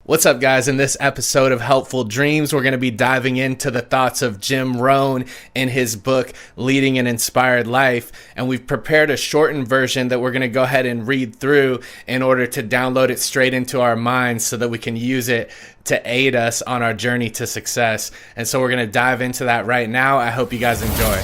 What's up, guys? In this episode of Helpful Dreams, we're going to be diving into the thoughts of Jim Rohn in his book, Leading an Inspired Life. And we've prepared a shortened version that we're going to go ahead and read through in order to download it straight into our minds so that we can use it to aid us on our journey to success. And so we're going to dive into that right now. I hope you guys enjoy.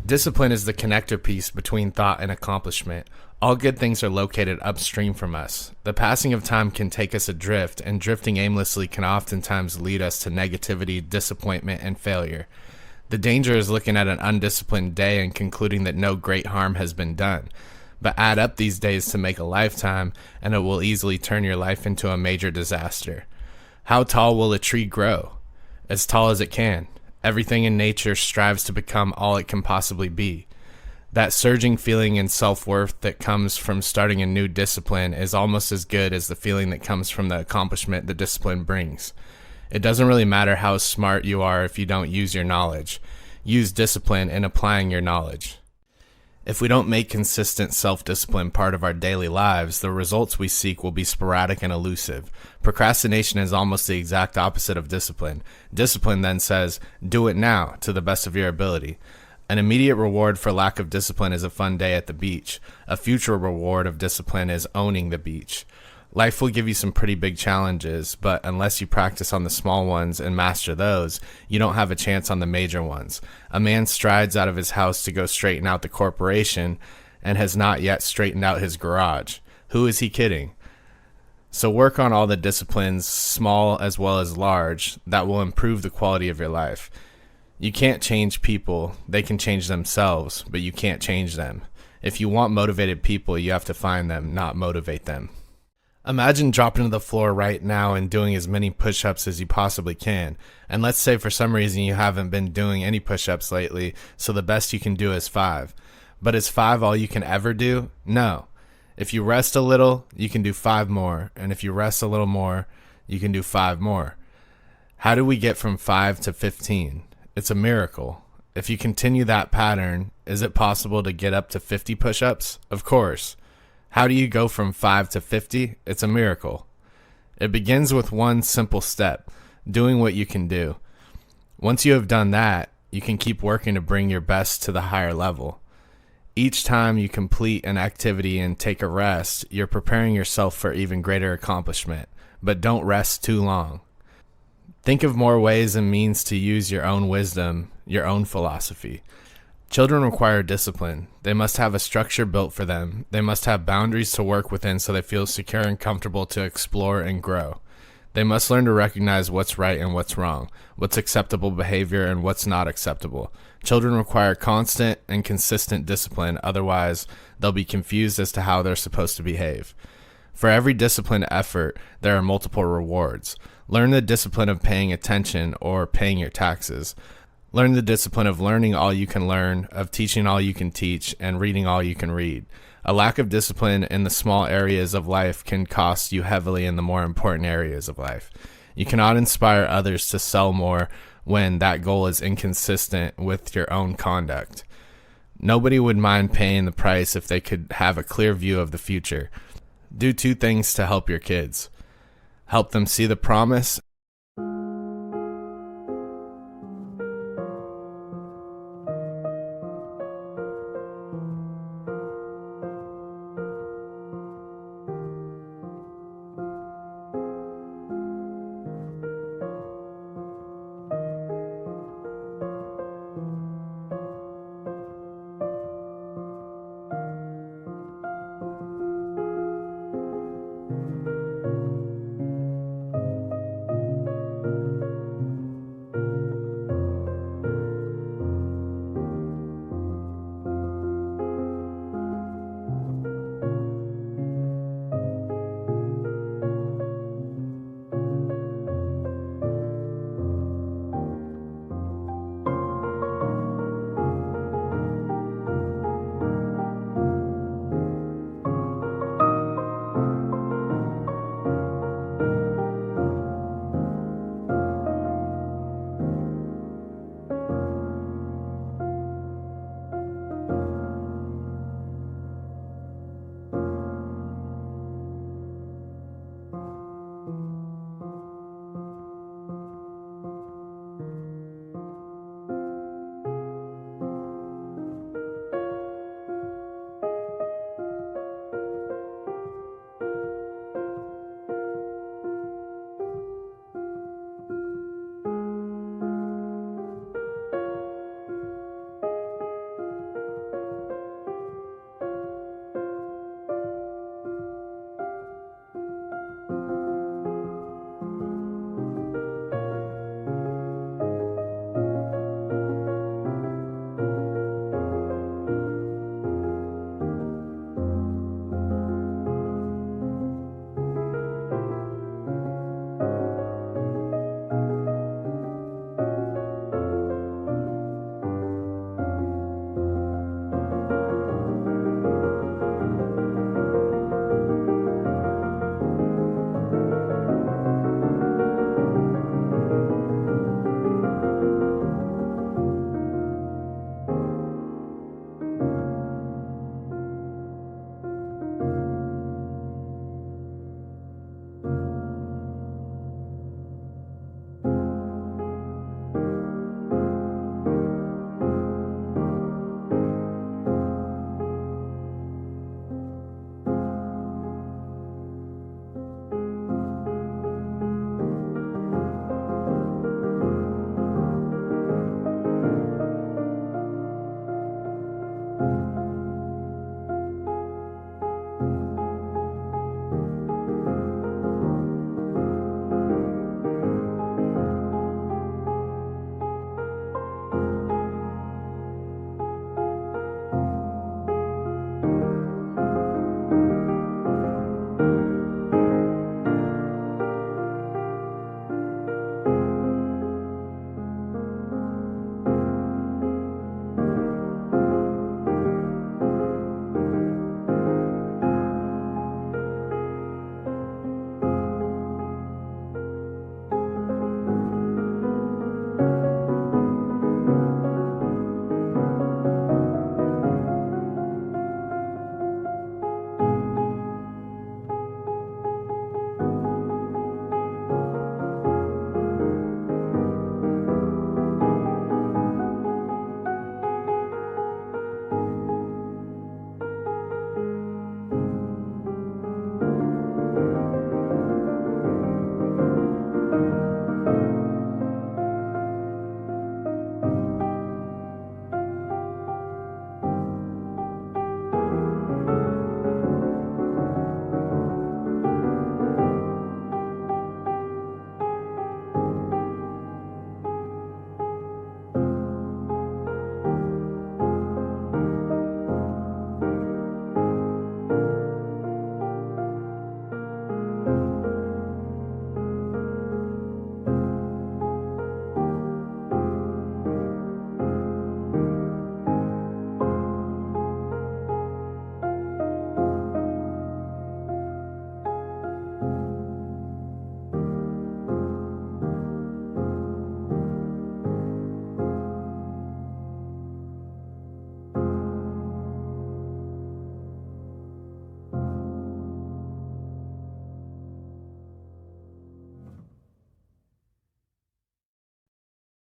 Discipline is the connector piece between thought and accomplishment. All good things are located upstream from us. The passing of time can take us adrift, and drifting aimlessly can oftentimes lead us to negativity, disappointment, and failure. The danger is looking at an undisciplined day and concluding that no great harm has been done. But add up these days to make a lifetime, and it will easily turn your life into a major disaster. How tall will a tree grow? As tall as it can. Everything in nature strives to become all it can possibly be. That surging feeling in self-worth that comes from starting a new discipline is almost as good as the feeling that comes from the accomplishment the discipline brings. It doesn't really matter how smart you are if you don't use your knowledge. Use discipline in applying your knowledge. If we don't make consistent self-discipline part of our daily lives, the results we seek will be sporadic and elusive. Procrastination is almost the exact opposite of discipline. Discipline then says, do it now to the best of your ability. An immediate reward for lack of discipline is a fun day at the beach. A future reward of discipline is owning the beach. Life will give you some pretty big challenges, but unless you practice on the small ones and master those, you don't have a chance on the major ones. A man strides out of his house to go straighten out the corporation and has not yet straightened out his garage. Who is he kidding? So work on all the disciplines, small as well as large, that will improve the quality of your life. You can't change people. They can change themselves, but you can't change them. If you want motivated people, you have to find them, not motivate them. Imagine dropping to the floor right now and doing as many push-ups as you possibly can. And let's say for some reason you haven't been doing any push-ups lately, so the best you can do is 5. But is 5 all you can ever do? No. If you rest a little, you can do 5 more. And if you rest a little more, you can do 5 more. How do we get from 5 to 15? It's a miracle. If you continue that pattern, is it possible to get up to 50 push-ups? Of course. How do you go from 5 to 50? It's a miracle. It begins with one simple step, doing what you can do. Once you have done that, you can keep working to bring your best to the higher level. Each time you complete an activity and take a rest, you're preparing yourself for even greater accomplishment. But don't rest too long. Think of more ways and means to use your own wisdom, your own philosophy. Children require discipline. They must have a structure built for them. They must have boundaries to work within so they feel secure and comfortable to explore and grow. They must learn to recognize what's right and what's wrong, what's acceptable behavior and what's not acceptable. Children require constant and consistent discipline, otherwise they'll be confused as to how they're supposed to behave. For every disciplined effort, there are multiple rewards. Learn the discipline of paying attention or paying your taxes. Learn the discipline of learning all you can learn, of teaching all you can teach, and reading all you can read. A lack of discipline in the small areas of life can cost you heavily in the more important areas of life. You cannot inspire others to sell more when that goal is inconsistent with your own conduct. Nobody would mind paying the price if they could have a clear view of the future. Do 2 things to help your kids. Help them see the promise.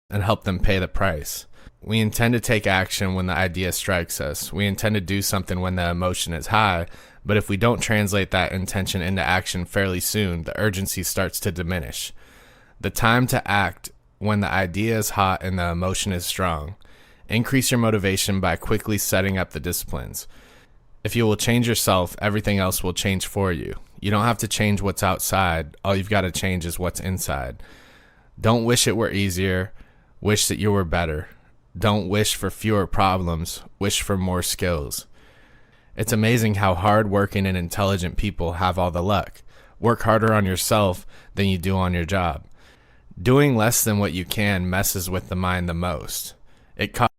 and help them pay the price. We intend to take action when the idea strikes us. We intend to do something when the emotion is high, but if we don't translate that intention into action fairly soon, the urgency starts to diminish. The time to act when the idea is hot and the emotion is strong. Increase your motivation by quickly setting up the disciplines. If you will change yourself, everything else will change for you. You don't have to change what's outside. All you've got to change is what's inside. Don't wish it were easier. Wish that you were better. Don't wish for fewer problems. Wish for more skills. It's amazing how hard-working and intelligent people have all the luck. Work harder on yourself than you do on your job. Doing less than what you can messes with the mind the most. It costs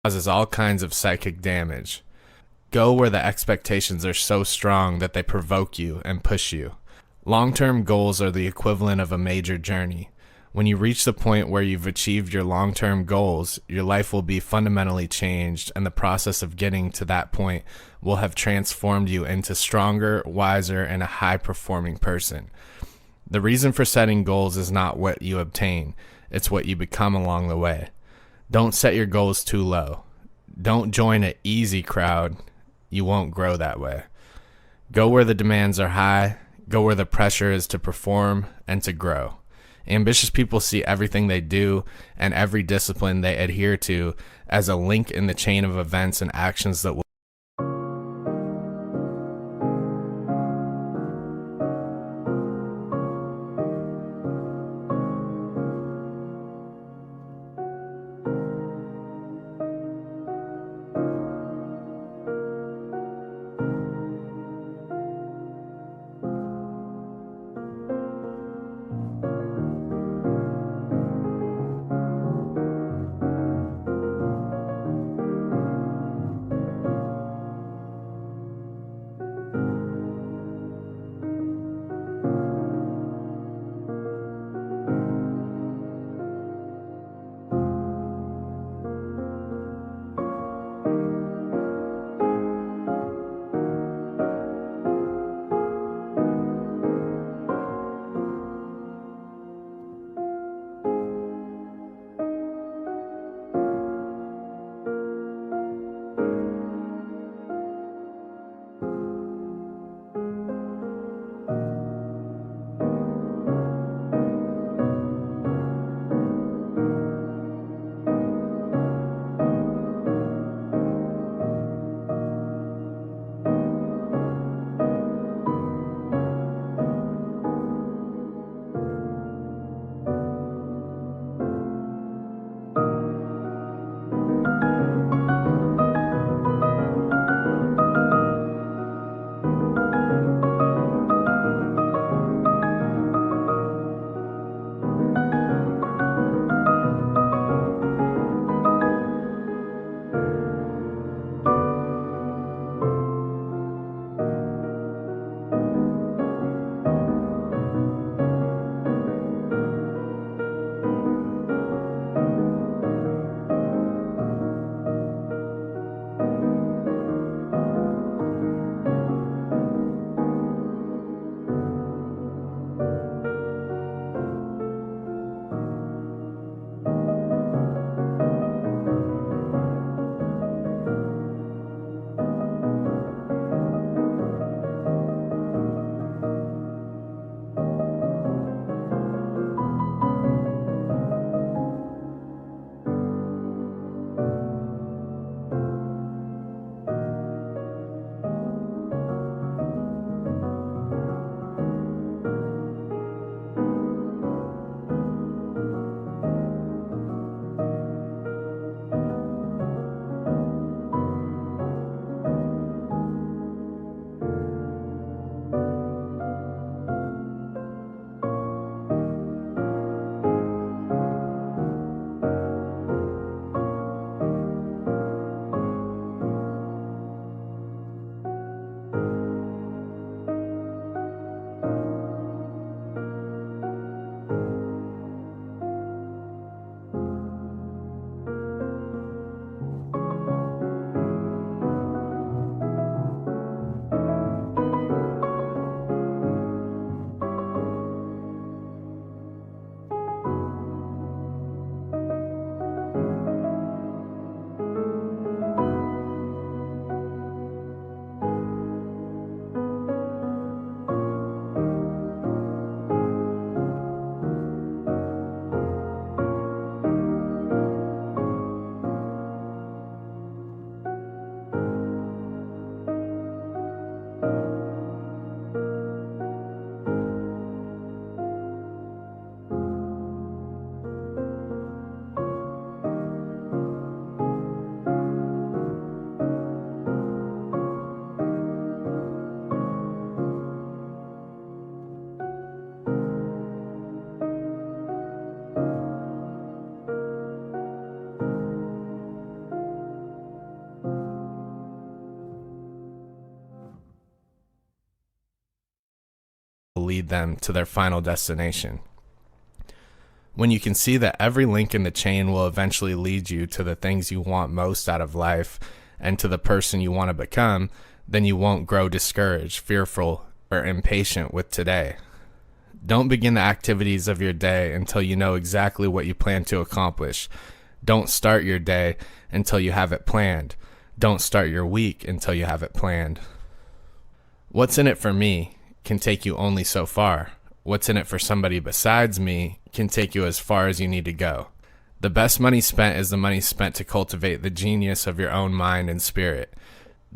causes all kinds of psychic damage. Go where the expectations are so strong that they provoke you and push you. Long-term goals are the equivalent of a major journey. When you reach the point where you've achieved your long-term goals, your life will be fundamentally changed, and the process of getting to that point will have transformed you into stronger, wiser, and a high-performing person. The reason for setting goals is not what you obtain, it's what you become along the way. Don't set your goals too low. Don't join an easy crowd. You won't grow that way. Go where the demands are high. Go where the pressure is to perform and to grow. Ambitious people see everything they do and every discipline they adhere to as a link in the chain of events and actions that will will lead them to their final destination. When you can see that every link in the chain will eventually lead you to the things you want most out of life and to the person you want to become, then you won't grow discouraged, fearful, or impatient with today. Don't begin the activities of your day until you know exactly what you plan to accomplish. Don't start your day until you have it planned. Don't start your week until you have it planned. What's in it for me can take you only so far. What's in it for somebody besides me can take you as far as you need to go. The best money spent is the money spent to cultivate the genius of your own mind and spirit.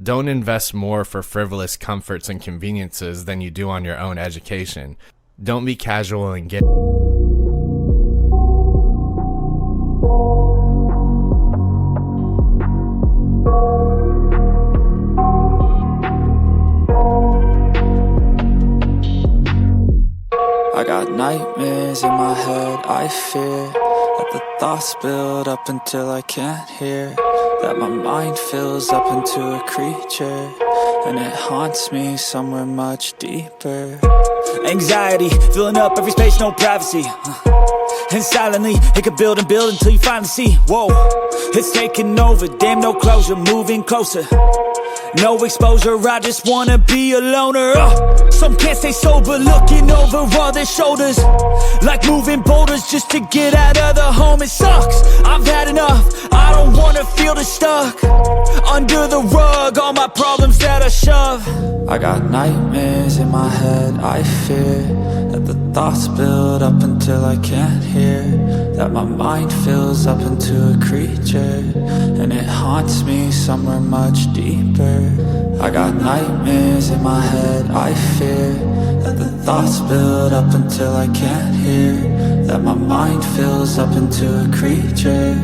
Don't invest more for frivolous comforts and conveniences than you do on your own education. Don't be casual and get... I got nightmares in my head, I fear that the thoughts build up until I can't hear, that my mind fills up into a creature, and it haunts me somewhere much deeper. Anxiety, filling up every space, no privacy. And silently, it could build and build until you finally see, whoa, it's taking over, damn no closure, moving closer. No exposure, I just wanna be a loner. Some can't stay sober, looking over all their shoulders, like moving boulders just to get out of the home. It sucks, I've had enough, I don't wanna feel the stuck under the rug, all my problems that I shove. I got nightmares in my head, I fear that the thoughts build up until I can't hear, that my mind fills up into a creature, and it haunts me somewhere much deeper. I got nightmares in my head, I fear that the thoughts build up until I can't hear, that my mind fills up into a creature,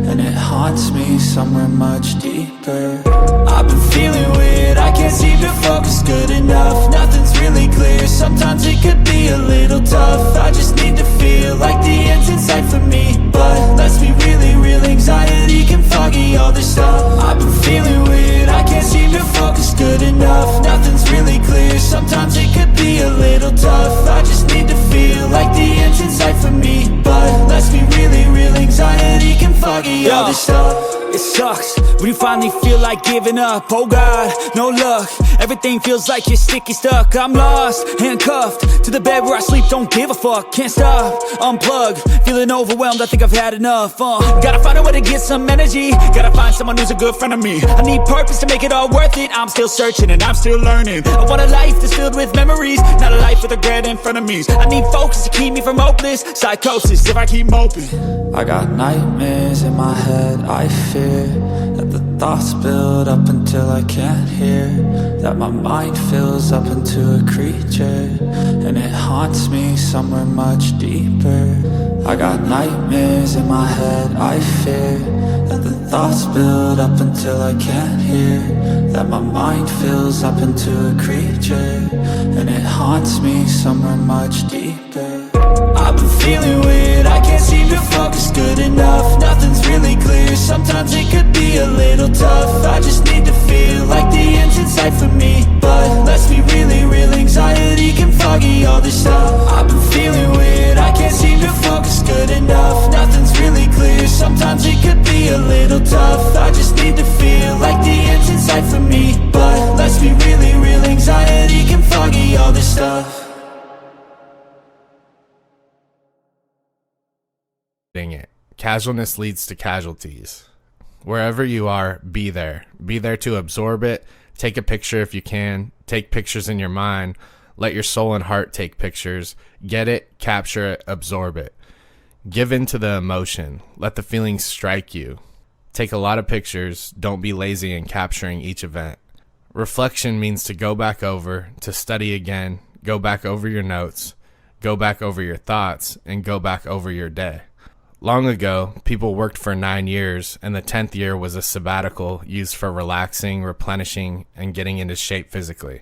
and it haunts me somewhere much deeper. I've been feeling weird, I can't seem to focus good enough, nothing's really clear, sometimes it could be a little tough. I just need to feel like the end's in sight for me, but let's be really real, anxiety can foggy all this stuff. I've been feeling weird, I can't seem to focus good enough, nothing's really clear, sometimes it could be a little tough. I just need to feel like the end's in sight for me, but let's be really real, anxiety can foggy all this stuff. It sucks when you finally feel like giving up. Oh God, no luck, everything feels like you're sticky stuck. I'm lost, handcuffed to the bed where I sleep, don't give a fuck. Can't stop, unplug, feeling overwhelmed, I think I've had enough. Gotta find a way to get some energy, gotta find someone who's a good friend of me. I need purpose to make it all worth it, I'm still searching and I'm still learning. I want a life that's filled with memories, not a life with regret and frenemies. I need focus to keep me from hopeless psychosis if I keep moping. I got nightmares in my head, I fear that the thoughts build up until I can't hear, that my mind fills up into a creature, and it haunts me somewhere much deeper. I got nightmares in my head, I fear that the thoughts build up until I can't hear, that my mind fills up into a creature, and it haunts me somewhere much deeper. I've been feeling weird, I can't seem to focus good enough, nothing's really clear, sometimes it could be a little tough. I just need to feel like the end's in sight for me, but let's be really real, anxiety can foggy all this stuff. I've been feeling weird, I can't seem to focus good enough, nothing's really clear, sometimes it could be a little tough. I just need to feel like the end's in sight for me, but let's be really real, anxiety can foggy all this stuff. It. Casualness leads to casualties. Wherever you are, be there. Be there to absorb it. Take a picture if you can. Take pictures in your mind. Let your soul and heart take pictures. Get it, capture it, absorb it. Give in to the emotion. Let the feelings strike you. Take a lot of pictures. Don't be lazy in capturing each event. Reflection means to go back over, to study again, go back over your notes, go back over your thoughts, and go back over your day. Long ago, people worked for 9 years, and the 10th year was a sabbatical used for relaxing, replenishing, and getting into shape physically.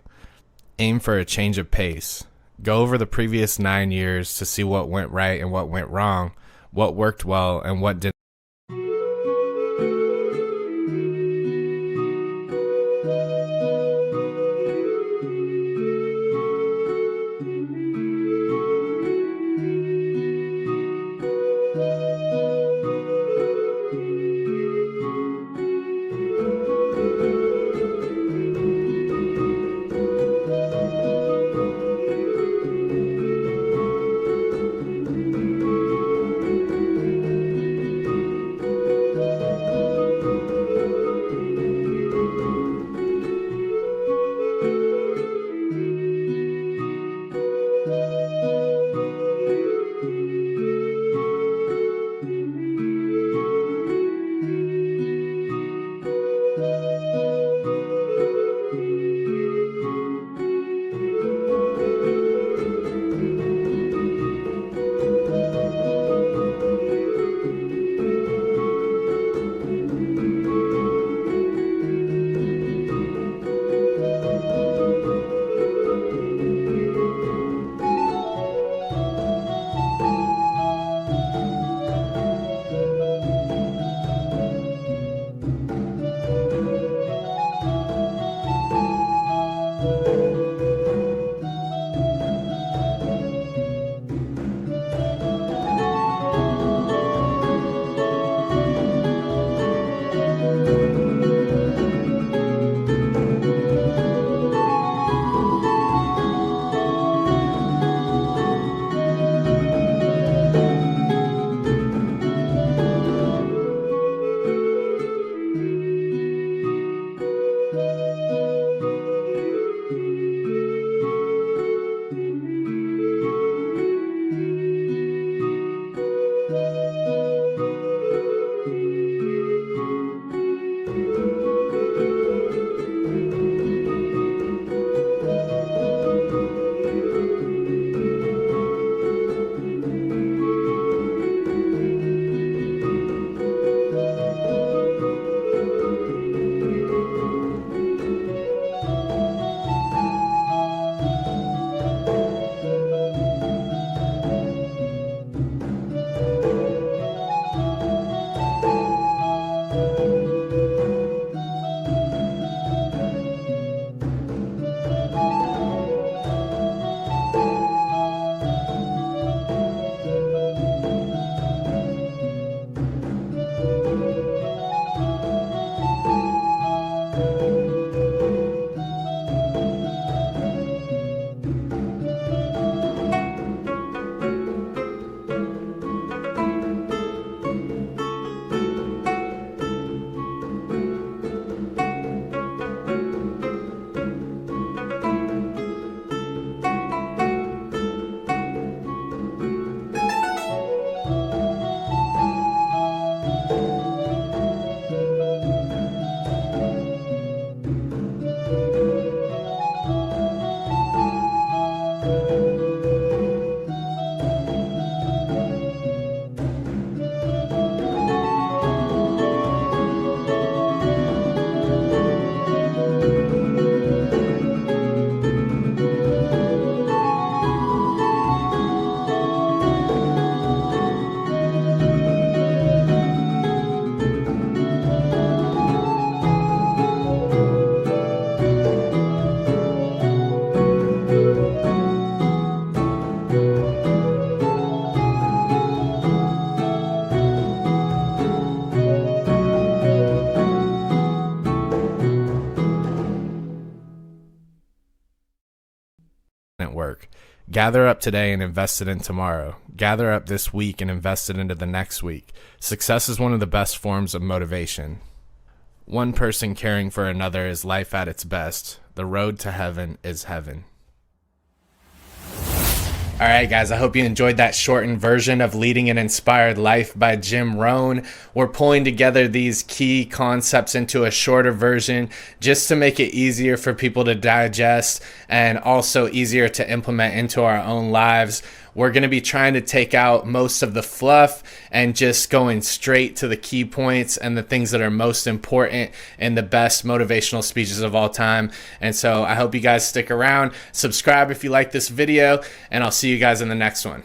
Aim for a change of pace. Go over the previous 9 years to see what went right and what went wrong, what worked well and what didn't. work. Gather up today and invest it in tomorrow. Gather up this week and invest it into the next week. Success is one of the best forms of motivation. One person caring for another is life at its best. The road to heaven is heaven. All right, guys, I hope you enjoyed that shortened version of Leading an Inspired Life by Jim Rohn. We're pulling together these key concepts into a shorter version just to make it easier for people to digest and also easier to implement into our own lives. We're going to be trying to take out most of the fluff and just going straight to the key points and the things that are most important in the best motivational speeches of all time. And so I hope you guys stick around. Subscribe if you like this video, and I'll see you guys in the next one.